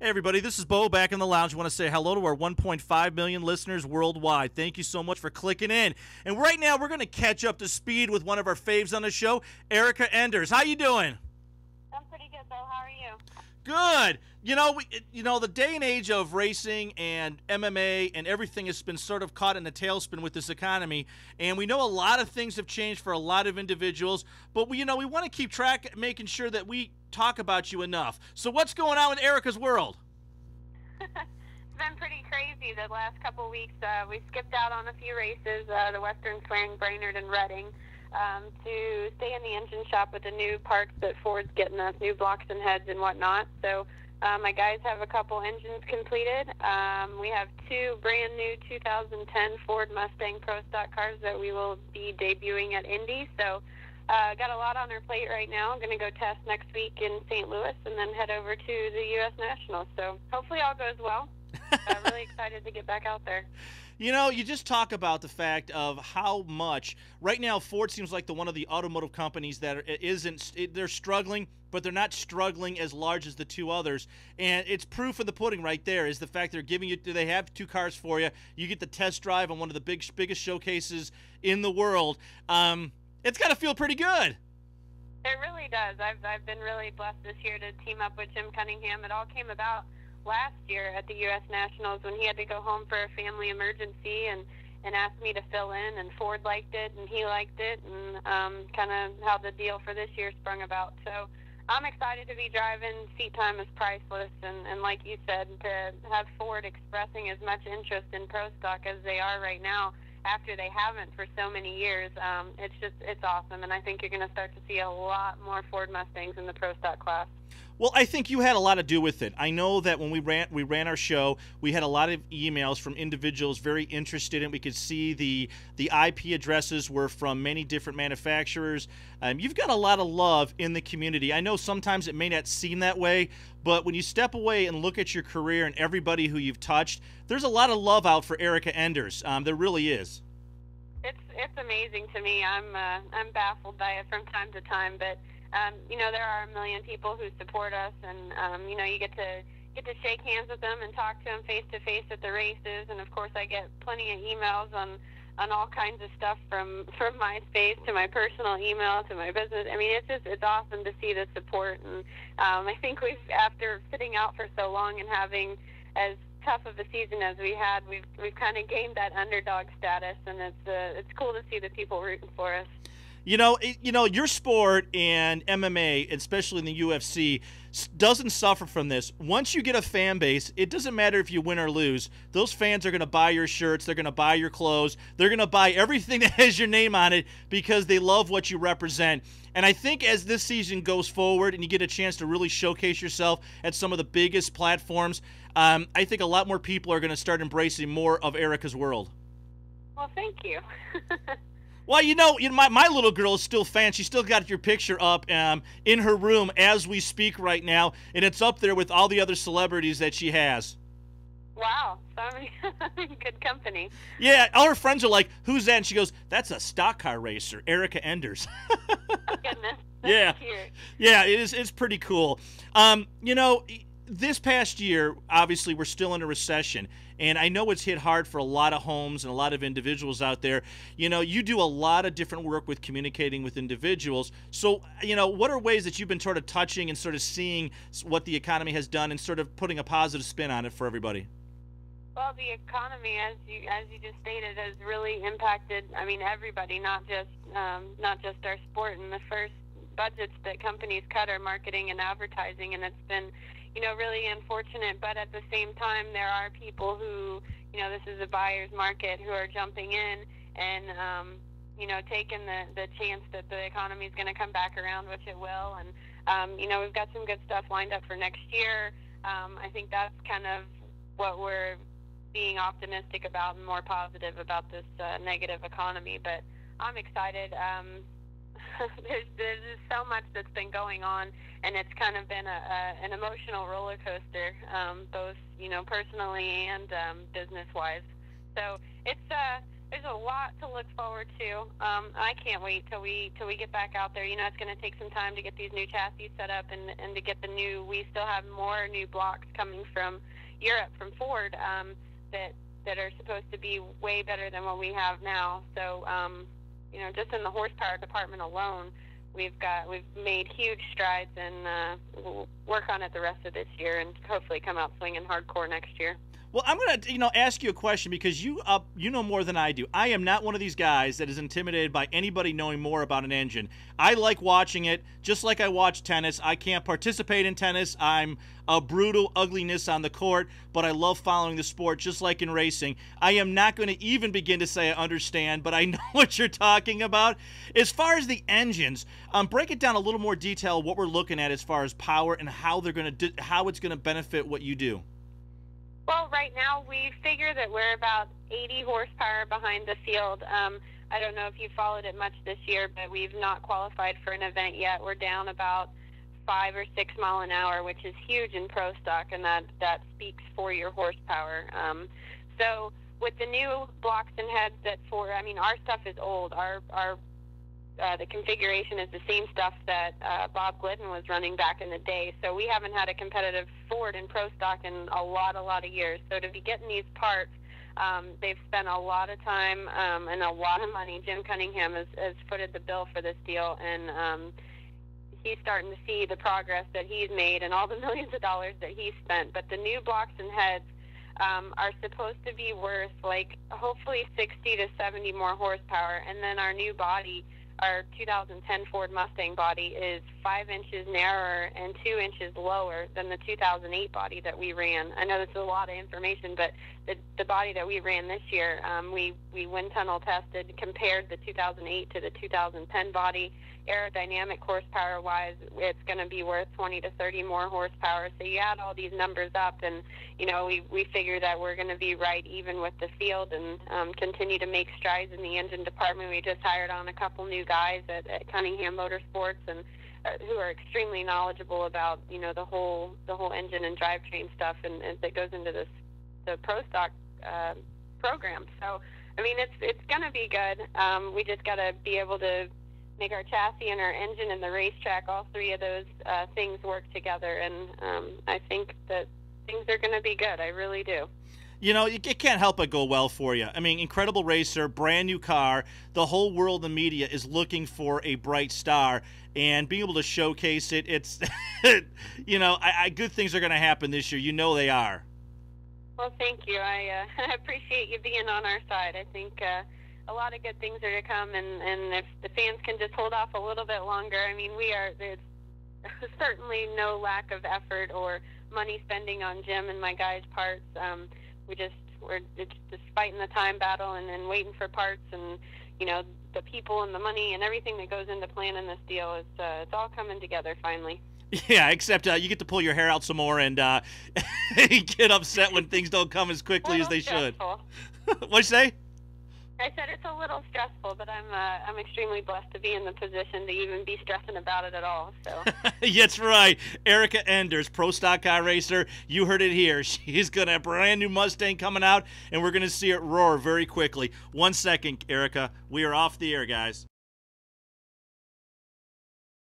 Hey everybody, this is Bo back in the lounge. I want to say hello to our 1.5 million listeners worldwide. Thank you so much for clicking in. And right now we're going to catch up to speed with one of our faves on the show, Erica Enders. How you doing? I'm pretty good, Bo. How are you? Good. The day and age of racing and MMA and everything has been sort of caught in a tailspin with this economy. And we know a lot of things have changed for a lot of individuals, but we want to keep track, making sure that we talk about you enough. So what's going on with Erica's world? It's been pretty crazy the last couple weeks. We skipped out on a few races, the Western Swing, Brainerd, and Reading, to stay in the engine shop with the new parts that Ford's getting us, new blocks and heads and whatnot. So my guys have a couple engines completed. We have two brand new 2010 Ford Mustang Pro Stock cars that we will be debuting at Indy. So got a lot on our plate right now. I'm going to go test next week in St. Louis and then head over to the U.S. Nationals. So hopefully all goes well. Really excited to get back out there. You just talk about the fact of how much right now Ford seems like one of the automotive companies that they're struggling, but they're not struggling as large as the two others. And it's proof of the pudding right there is the fact they have two cars for you. You get the test drive on one of the biggest showcases in the world. It's got to feel pretty good. It really does. I've been really blessed this year to team up with Jim Cunningham. It all came about last year at the U.S. Nationals when he had to go home for a family emergency and asked me to fill in, and Ford liked it and he liked it, and kind of how the deal for this year sprung about. So I'm excited to be driving. Seat time is priceless, and like you said, to have Ford expressing as much interest in Pro Stock as they are right now after they haven't for so many years, it's awesome, and I think you're going to start to see a lot more Ford Mustangs in the Pro Stock class. Well, I think you had a lot to do with it. I know that when we ran our show, we had a lot of emails from individuals very interested, and we could see the IP addresses were from many different manufacturers. You've got a lot of love in the community. I know sometimes it may not seem that way, but when you step away and look at your career and everybody who you've touched, there's a lot of love out for Erica Enders. There really is. It's amazing to me. I'm baffled by it from time to time, but there are a million people who support us, and you get to shake hands with them and talk to them face to face at the races. And of course, I get plenty of emails on all kinds of stuff from MySpace to my personal email to my business. I mean, it's awesome to see the support, and I think after sitting out for so long and having as tough of a season as we had, we've kind of gained that underdog status, and it's cool to see the people rooting for us. Your sport and MMA, especially in the UFC, doesn't suffer from this. Once you get a fan base, it doesn't matter if you win or lose. Those fans are going to buy your shirts. They're going to buy your clothes. They're going to buy everything that has your name on it because they love what you represent. And I think as this season goes forward and you get a chance to really showcase yourself at some of the biggest platforms, I think a lot more people are going to start embracing more of Erica's world. Well, thank you. Well, my little girl is still a fan. She still got your picture up in her room as we speak right now, and it's up there with all the other celebrities that she has. Wow, so I'm in good company. Yeah, all her friends are like, "Who's that?" And she goes, "That's a stock car racer, Erica Enders." Oh, goodness. Yeah, cute. Yeah, it is. It's pretty cool. This past year, obviously, we're still in a recession, and I know it's hit hard for a lot of homes and a lot of individuals out there. You do a lot of different work with communicating with individuals. So, what are ways that you've been sort of touching and sort of seeing what the economy has done and sort of putting a positive spin on it for everybody? Well, the economy, as you just stated, has really impacted, everybody, not just our sport. And the first budgets that companies cut are marketing and advertising, and it's been really unfortunate, but at the same time, there are people who, this is a buyer's market, who are jumping in and, taking the chance that the economy is going to come back around, which it will. And, we've got some good stuff lined up for next year. I think that's kind of what we're being optimistic about and more positive about this negative economy. But I'm excited. There's just so much that's been going on, and it's kind of been an emotional roller coaster, both personally and business wise. So it's There's a lot to look forward to. I can't wait till we get back out there. You know, it's going to take some time to get these new chassis set up and to get the new. We still have more new blocks coming from Europe from Ford that are supposed to be way better than what we have now. So you know, just in the horsepower department alone, we've made huge strides, and we'll work on it the rest of this year, and hopefully come out swinging hardcore next year. Well, I'm going to, ask you a question because you know more than I do. I am not one of these guys that is intimidated by anybody knowing more about an engine. I like watching it, just like I watch tennis. I can't participate in tennis. I'm a brutal ugliness on the court, but I love following the sport, just like in racing. I am not going to even begin to say I understand, but I know what you're talking about. As far as the engines, break it down a little more detail what we're looking at as far as power and how how it's going to benefit what you do. Well, right now we figure that we're about 80 horsepower behind the field. I don't know if you followed it much this year, but we've not qualified for an event yet. We're down about 5 or 6 mile an hour, which is huge in pro stock, and that speaks for your horsepower. So with the new blocks and heads our stuff is old. The configuration is the same stuff that Bob Glidden was running back in the day. So we haven't had a competitive Ford in pro stock in a lot of years. So to be getting these parts, they've spent a lot of time and a lot of money. Jim Cunningham has footed the bill for this deal, and he's starting to see the progress that he's made and all the millions of dollars that he's spent. But the new blocks and heads are supposed to be worth hopefully 60 to 70 more horsepower, and then our new body, our 2010 Ford Mustang body, is 5 inches narrower and 2 inches lower than the 2008 body that we ran. I know this is a lot of information, but the body that we ran this year, we wind tunnel tested, compared the 2008 to the 2010 body. Aerodynamic horsepower-wise, it's going to be worth 20 to 30 more horsepower. So you add all these numbers up, and we figure that we're going to be right even with the field, and continue to make strides in the engine department. We just hired on a couple new guys at Cunningham Motorsports, and who are extremely knowledgeable about the whole engine and drivetrain stuff, and that goes into the pro stock program. So I mean, it's going to be good. We just got to be able to make our chassis and our engine and the racetrack, all three of those things work together, and I think that things are going to be good. I really do. It can't help but go well for you. I mean, incredible racer, brand new car. The whole world, the media, is looking for a bright star, and being able to showcase it, it's, good things are going to happen this year. They are. Well, thank you. I appreciate you being on our side. I think a lot of good things are to come, and if the fans can just hold off a little bit longer, I mean, there's certainly no lack of effort or money spending on Jim and my guys' parts. We're just fighting the time battle and waiting for parts, and the people and the money and everything that goes into planning this deal is it's all coming together finally. Yeah, except you get to pull your hair out some more and get upset when things don't come as quickly as they should. What'd you say? I said it's a little stressful, but I'm extremely blessed to be in the position to even be stressing about it at all. So. That's right. Erica Enders, Pro Stock Car Racer. You heard it here. She's got a brand new Mustang coming out, and we're going to see it roar very quickly. 1 second, Erica. We are off the air, guys.